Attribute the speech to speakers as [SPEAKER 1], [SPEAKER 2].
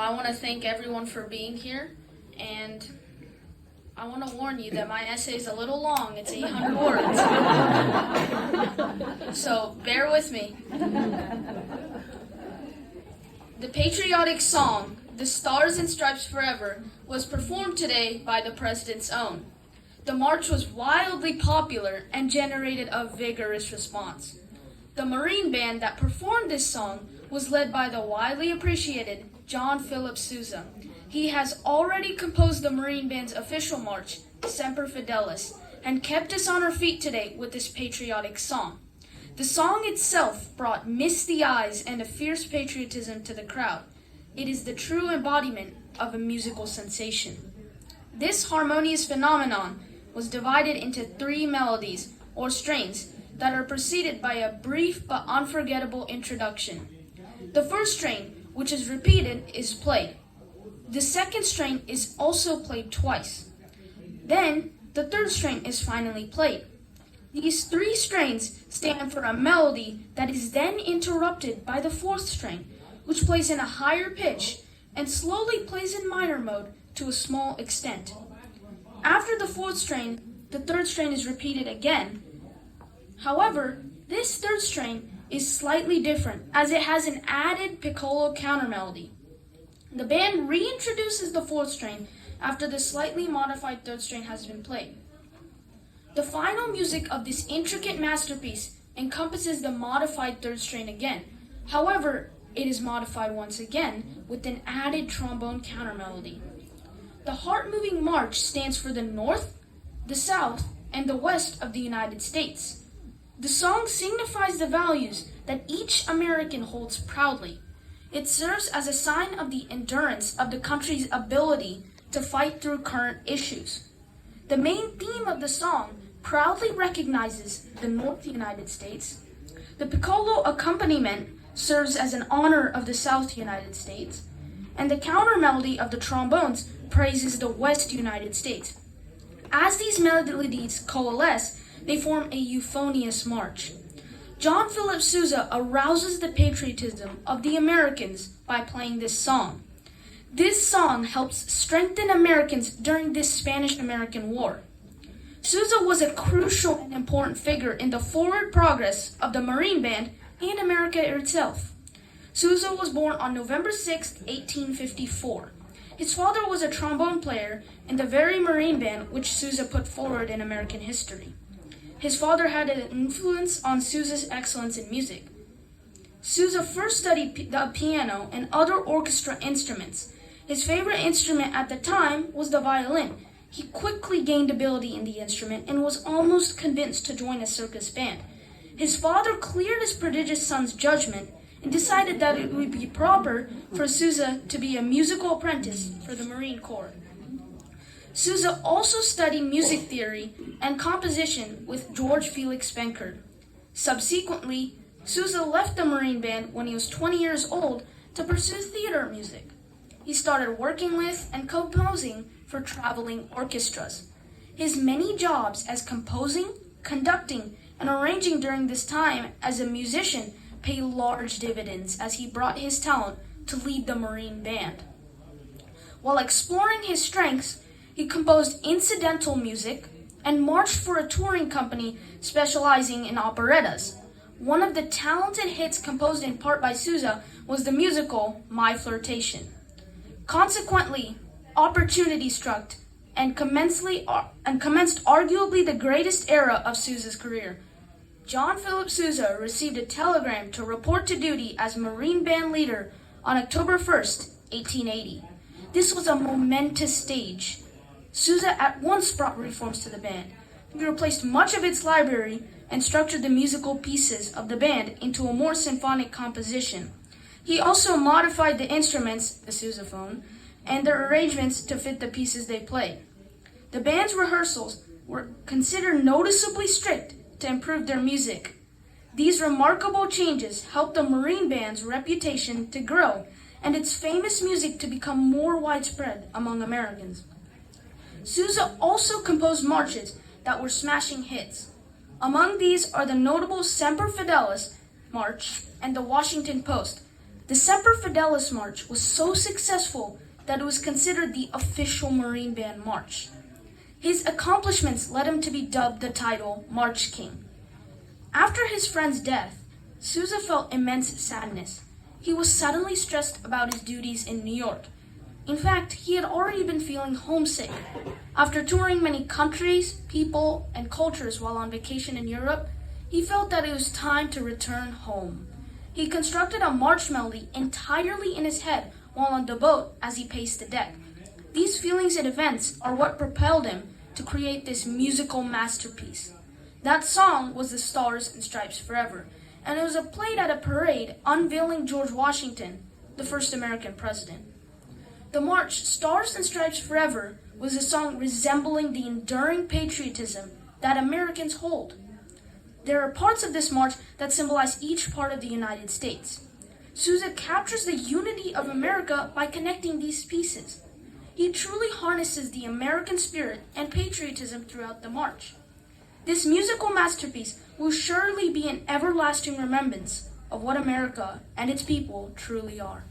[SPEAKER 1] I want to thank everyone for being here, and I want to warn you that my essay is a little long. It's 800 words. So bear with me. The patriotic song, "The Stars and Stripes Forever," was performed today by the President's own. The march was wildly popular and generated a vigorous response. The Marine Band that performed this song was led by the widely appreciated John Philip Sousa. He has already composed the Marine Band's official march, Semper Fidelis, and kept us on our feet today with this patriotic song. The song itself brought misty eyes and a fierce patriotism to the crowd. It is the true embodiment of a musical sensation. This harmonious phenomenon was divided into 3 melodies, or strains, that are preceded by a brief but unforgettable introduction. The first strain, which is repeated, is played. The second strain is also played twice. Then, the third strain is finally played. These 3 strains stand for a melody that is then interrupted by the 4th strain, which plays in a higher pitch and slowly plays in minor mode to a small extent. After the 4th strain, the 3rd strain is repeated again. However, this 3rd strain is slightly different as it has an added piccolo countermelody. The band reintroduces the 4th strain after the slightly modified 3rd strain has been played. The final music of this intricate masterpiece encompasses the modified 3rd strain again. However, it is modified once again with an added trombone countermelody. The heart-moving march stands for the North, the South, and the West of the United States. The song signifies the values that each American holds proudly. It serves as a sign of the endurance of the country's ability to fight through current issues. The main theme of the song proudly recognizes the North United States. The piccolo accompaniment serves as an honor of the South United States, and the counter-melody of the trombones praises the West United States. As these melodies coalesce, they form a euphonious march. John Philip Sousa arouses the patriotism of the Americans by playing this song. This song helps strengthen Americans during this Spanish-American War. Sousa was a crucial and important figure in the forward progress of the Marine Band and America itself. Sousa was born on November 6, 1854. His father was a trombone player in the very Marine Band which Sousa put forward in American history. His father had an influence on Sousa's excellence in music. Sousa first studied the piano and other orchestra instruments. His favorite instrument at the time was the violin. He quickly gained ability in the instrument and was almost convinced to join a circus band. His father cleared his prodigious son's judgment and decided that it would be proper for Sousa to be a musical apprentice for the Marine Corps. Sousa also studied music theory and composition with George Felix Benkert. Subsequently, Sousa left the Marine Band when he was 20 years old to pursue theater music. He started working with and composing for traveling orchestras. His many jobs as composing, conducting, and arranging during this time as a musician paid large dividends as he brought his talent to lead the Marine Band. While exploring his strengths, he composed incidental music and marched for a touring company specializing in operettas. One of the talented hits composed in part by Sousa was the musical My Flirtation. Consequently, opportunity struck and commenced arguably the greatest era of Sousa's career. John Philip Sousa received a telegram to report to duty as Marine Band leader on October 1st, 1880. This was a momentous stage. Sousa at once brought reforms to the band. He replaced much of its library and structured the musical pieces of the band into a more symphonic composition. He also modified the instruments, the sousaphone, and their arrangements to fit the pieces they played. The band's rehearsals were considered noticeably strict to improve their music. These remarkable changes helped the Marine Band's reputation to grow and its famous music to become more widespread among Americans. Sousa also composed marches that were smashing hits. Among these are the notable Semper Fidelis March and the Washington Post. The Semper Fidelis March was so successful that it was considered the official Marine Band march. His accomplishments led him to be dubbed the title March King. After his friend's death, Sousa felt immense sadness. He was suddenly stressed about his duties in New York. In fact, he had already been feeling homesick. After touring many countries, people, and cultures while on vacation in Europe, he felt that it was time to return home. He constructed a march melody entirely in his head while on the boat as he paced the deck. These feelings and events are what propelled him to create this musical masterpiece. That song was The Stars and Stripes Forever, and it was played at a parade unveiling George Washington, the first American president. The march, Stars and Stripes Forever, was a song resembling the enduring patriotism that Americans hold. There are parts of this march that symbolize each part of the United States. Sousa captures the unity of America by connecting these pieces. He truly harnesses the American spirit and patriotism throughout the march. This musical masterpiece will surely be an everlasting remembrance of what America and its people truly are.